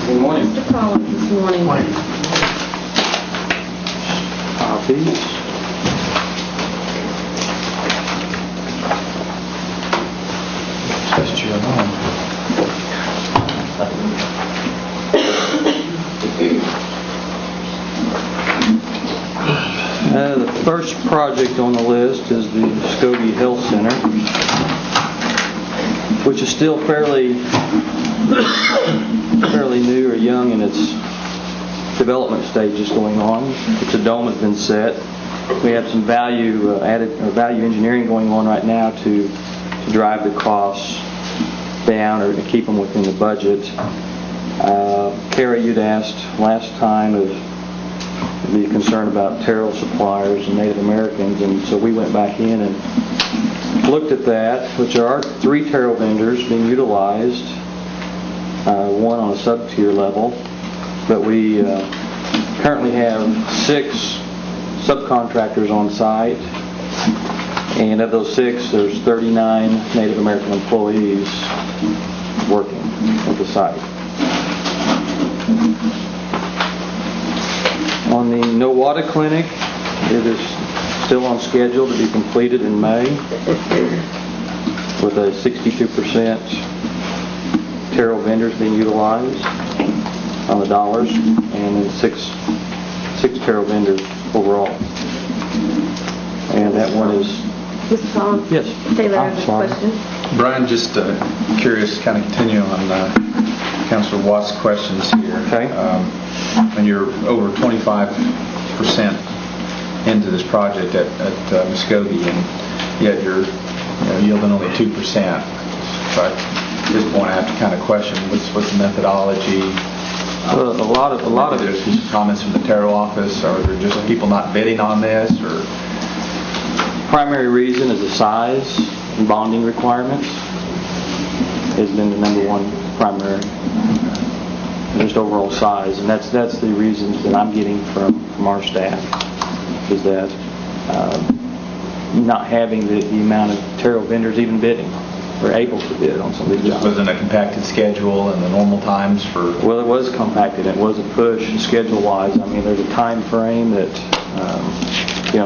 Good morning. Mr. Collins this morning. Copies. Test you at home. The first project on the list is the Cherokee Health Center, which is still fairly new or young in its development stages going on. Its a dome has been set. We have some value engineering going on right now to drive the costs down or to keep them within the budget. Carrie, you'd asked last time of the concern about tarot suppliers and Native Americans, and so we went back in and looked at that, which there are 3 tarot vendors being utilized, one on a sub-tier level, but we currently have 6 subcontractors on site, and of those 6, there's 39 Native American employees working at the site. On the Nowata Clinic, it is still on schedule to be completed in May with a 62% tarot vendors being utilized on the dollars, and then six tarot vendors overall. And that one is... Mr. Collins? Yes. Taylor has a sorry. question. Brian, just curious, kind of continue on Councilor Watt's questions here. Okay. And you're over 25% into this project at Muskogee, and yet you're yielding only 2%. So at this point, I have to kind of question what's the methodology. A lot of there's some comments from the Taro office. Are there just people not bidding on this, or? Primary reason is the size and bonding requirements has been the number one primary. Just overall size, and that's the reasons that I'm getting from our staff, is that not having the amount of Taro vendors even bidding or able to bid on some of these This jobs. wasn't a compacted schedule and the normal times for... Well, it was compacted. It was a push schedule-wise. I mean, there's a time frame that,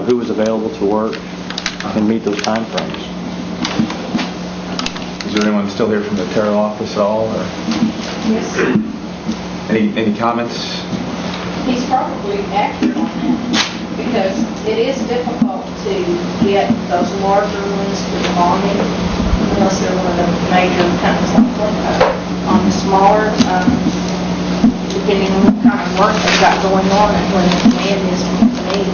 who was available to work and meet those time frames. Is there anyone still here from the Taro office at all? Or? Yes. Any comments? He's probably accurate on that, because it is difficult to get those larger ones for the bonding, unless they're one of the major companies like Flippo. On the smaller, depending on what kind of work they've got going on and when the demand is from the need.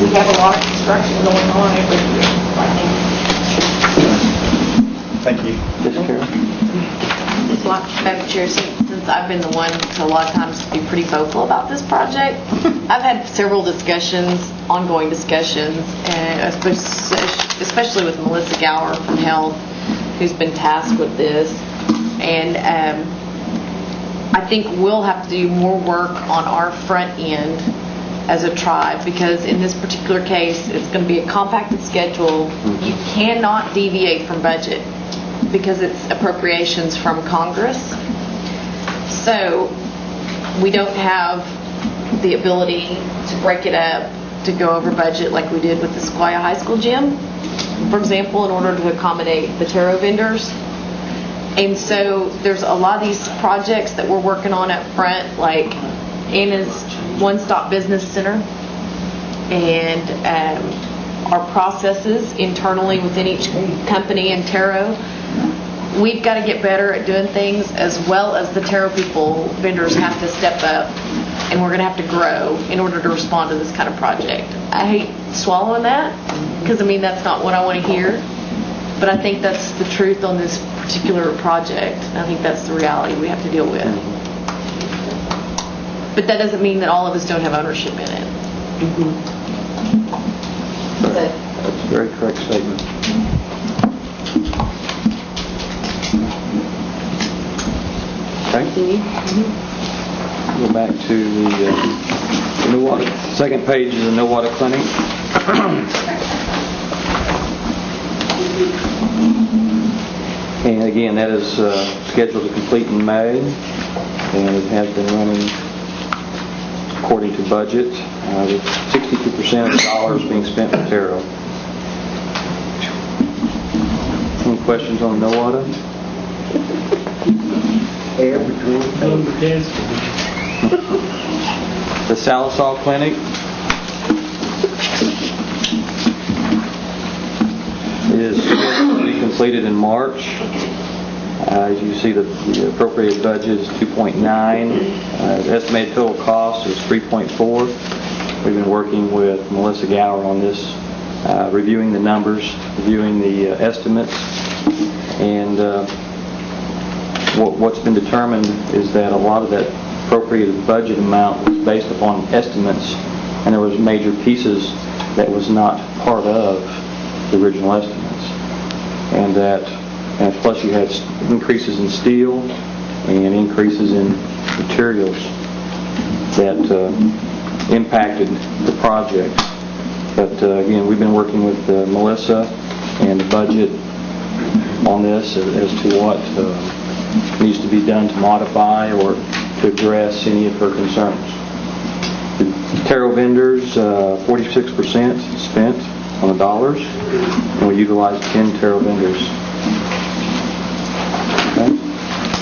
We have a lot of construction going on every year, I think. Thank you. Yes, Carol? Madam Chair, since I've been the one to a lot of times to be pretty vocal about this project, I've had several discussions, ongoing discussions, especially with Melissa Gower from Health, who's been tasked with this. And I think we'll have to do more work on our front end as a tribe, because in this particular case, it's going to be a compacted schedule. You cannot deviate from budget, because it's appropriations from Congress. So we don't have the ability to break it up to go over budget like we did with the Sequoia High School gym, for example, in order to accommodate the Taro vendors. And so there's a lot of these projects that we're working on up front, like Anna's One-Stop Business Center, and our processes internally within each company in Taro. We've got to get better at doing things, as well as the Taro vendors have to step up, and we're going to have to grow in order to respond to this kind of project. I hate swallowing that, because that's not what I want to hear, but I think that's the truth on this particular project. I think that's the reality we have to deal with. But that doesn't mean that all of us don't have ownership in it. That's a very correct statement. Okay. Go back to the Newwater. Second page is the Newwater Clinic. And again, that is scheduled to complete in May, and it has been running according to budget, with 62% of the dollars being spent for Taro. Any questions on Newwater? The Salisal Clinic is scheduled to be completed in March. As you see, the appropriated budget is 2.9. The estimated total cost is 3.4. We've been working with Melissa Gower on this, reviewing the numbers, reviewing the estimates, and what's been determined is that a lot of that appropriated budget amount was based upon estimates, and there was major pieces that was not part of the original estimates, and plus you had increases in steel and increases in materials that impacted the project. But again, we've been working with Melissa and the budget on this as to what needs to be done to modify or to address any of her concerns. The Taro vendors, 46% spent on the dollars, and we utilized 10 Taro vendors. Okay.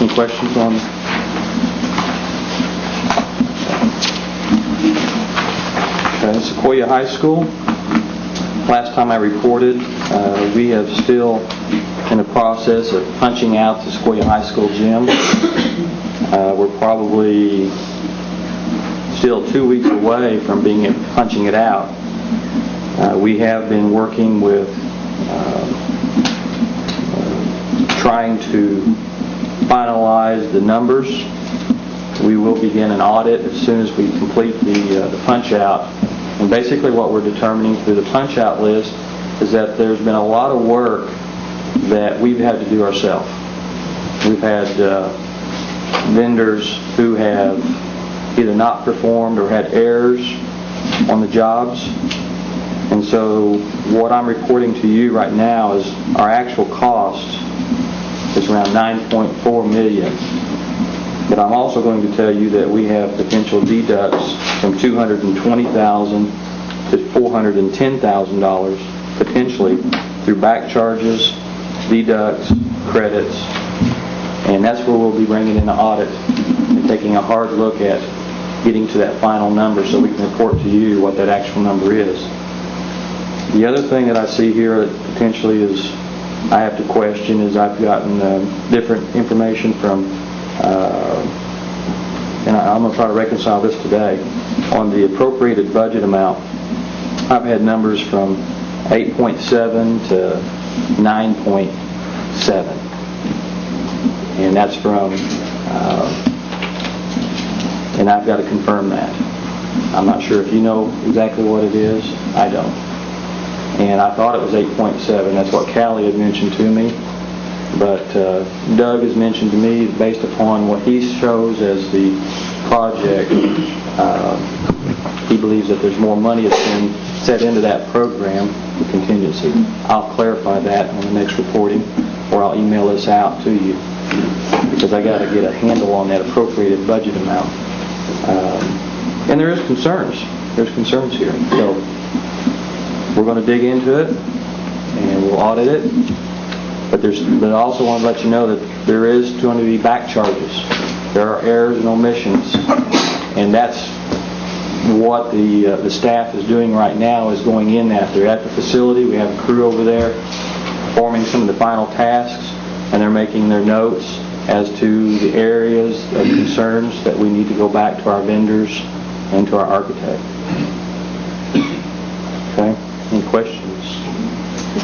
Any questions on? Okay, Sequoia High School. Last time I reported, we have still in the process of punching out the Sequoia High School gym. We're probably still 2 weeks away from punching it out. We have been working with trying to finalize the numbers. We will begin an audit as soon as we complete the punch out. And basically what we're determining through the punch out list is that there's been a lot of work that we've had to do ourselves. We've had vendors who have either not performed or had errors on the jobs. And so what I'm reporting to you right now is our actual cost is around $9.4 million. But I'm also going to tell you that we have potential deducts from $220,000 to $410,000 potentially through back charges, deducts, credits, and that's where we'll be bringing in the audit and taking a hard look at getting to that final number so we can report to you what that actual number is. The other thing that I see here that potentially is I have to question is I've gotten different information from, and I'm going to try to reconcile this today, on the appropriated budget amount. I've had numbers from 8.7 to 9.7, and that's from, and I've got to confirm that. I'm not sure if you know exactly what it is. I don't. And I thought it was 8.7. That's what Callie had mentioned to me. But Doug has mentioned to me, based upon what he shows as the project, he believes that there's more money that's been set into that program for contingency. I'll clarify that on the next reporting, or I'll email this out to you, because I got to get a handle on that appropriated budget amount. And there is concerns. There's concerns here. So we're going to dig into it, and we'll audit it. But I also want to let you know that there is going to be back charges. There are errors and omissions, and that's what the staff is doing right now, is going in that. They're at the facility. We have a crew over there performing some of the final tasks, and they're making their notes as to the areas of concerns that we need to go back to our vendors and to our architect. Okay? Any questions?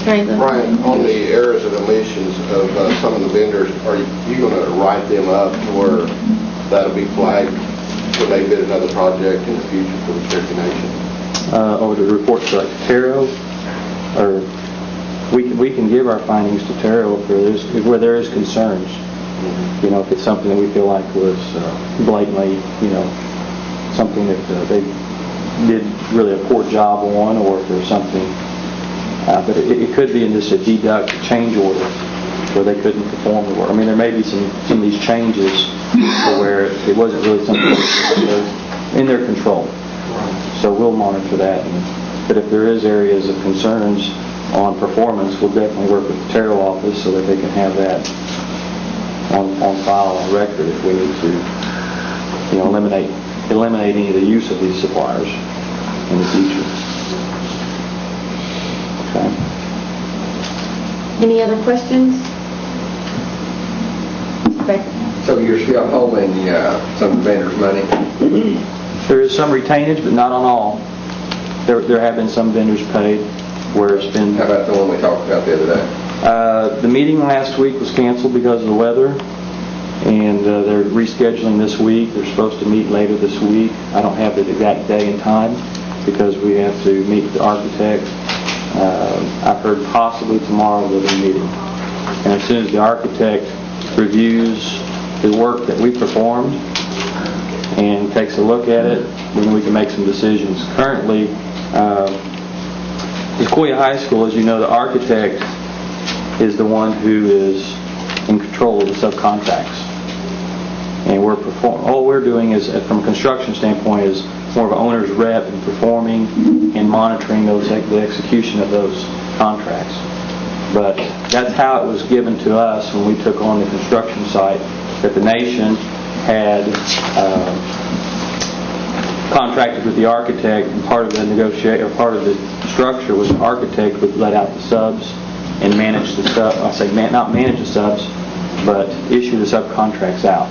Brian, on the errors and omissions of some of the vendors, are you going to write them up to where that'll be flagged when they bid another project in the future for the Cherokee Nation? Or the reports like Taro, or we can give our findings to Taro where there is concerns. You know, if it's something that we feel like was blatantly, something that they did really a poor job on, or if there's something. But it could be in just a deduct change order where they couldn't perform the work. I mean, there may be some of these changes to where it wasn't really something in their control. So we'll monitor that. But if there is areas of concerns on performance, we'll definitely work with the Taro office so that they can have that on file, on record, if we need to, eliminate any of the use of these suppliers in the future. Okay. Any other questions? So you're still holding some of the vendors' money? There is some retainage, but not on all. There have been some vendors paid where it's been... How about the one we talked about the other day? The meeting last week was canceled because of the weather, and they're rescheduling this week. They're supposed to meet later this week. I don't have the exact day and time because we have to meet with the architect. I've heard possibly tomorrow they'll be meeting. And as soon as the architect reviews the work that we performed and takes a look at it, then we can make some decisions. Currently, the Sequoia High School, as you know, the architect is the one who is in control of the subcontracts. And all we're doing is, from a construction standpoint, is more of an owner's rep in performing and monitoring the execution of those contracts. But that's how it was given to us when we took on the construction site, that the nation had contracted with the architect, and part of the structure was the architect would let out the subs and manage the sub, I say not manage the subs, but issue the subcontracts out.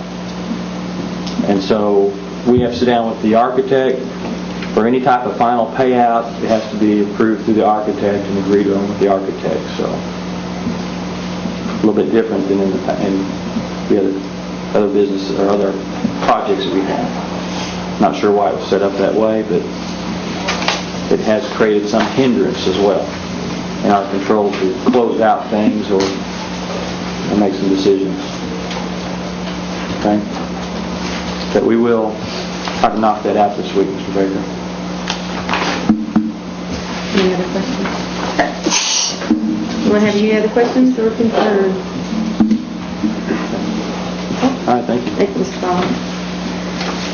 And so we have to sit down with the architect. For any type of final payout, it has to be approved through the architect and agreed on with the architect, so a little bit different than in the other business or other projects that we have. Not sure why it was set up that way, but it has created some hindrance as well in our control to close out things or make some decisions. Okay? But we will try to knock that out this week, Mr. Baker. Any other questions? Do I have any other questions or concerns? All right, thank you. Thank you, Mr. Ball.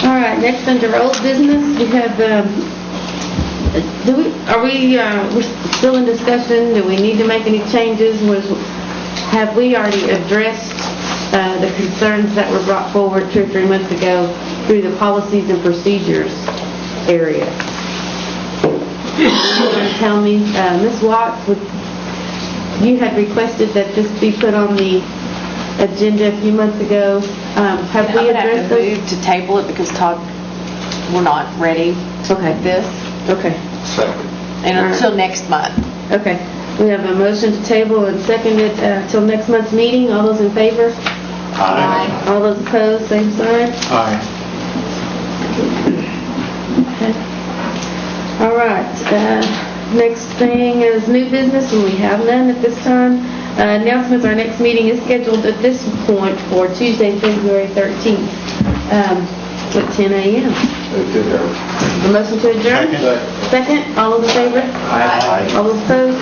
All right, next under old business, we have, we're still in discussion? Do we need to make any changes? Have we already addressed the concerns that were brought forward 2 or 3 months ago through the policies and procedures area? Tell me, Ms. Watts, you had requested that this be put on the agenda a few months ago. Have we addressed those? move to table it because Todd, we're not ready Okay. this. Okay. Second. And All right. until next month. Okay. We have a motion to table and seconded till next month's meeting. All those in favor? Aye. All those opposed, same sign? Aye. Okay. All right. Next thing is new business, and we have none at this time. Announcements, our next meeting is scheduled at this point for Tuesday, February 13th, at 10 a.m. The motion to adjourn? Second. All those in favor? Aye. All those opposed?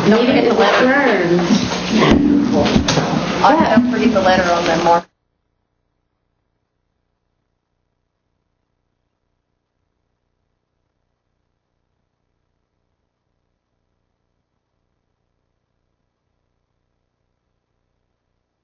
Meeting is adjourned. Don't forget the letter on that, Mark.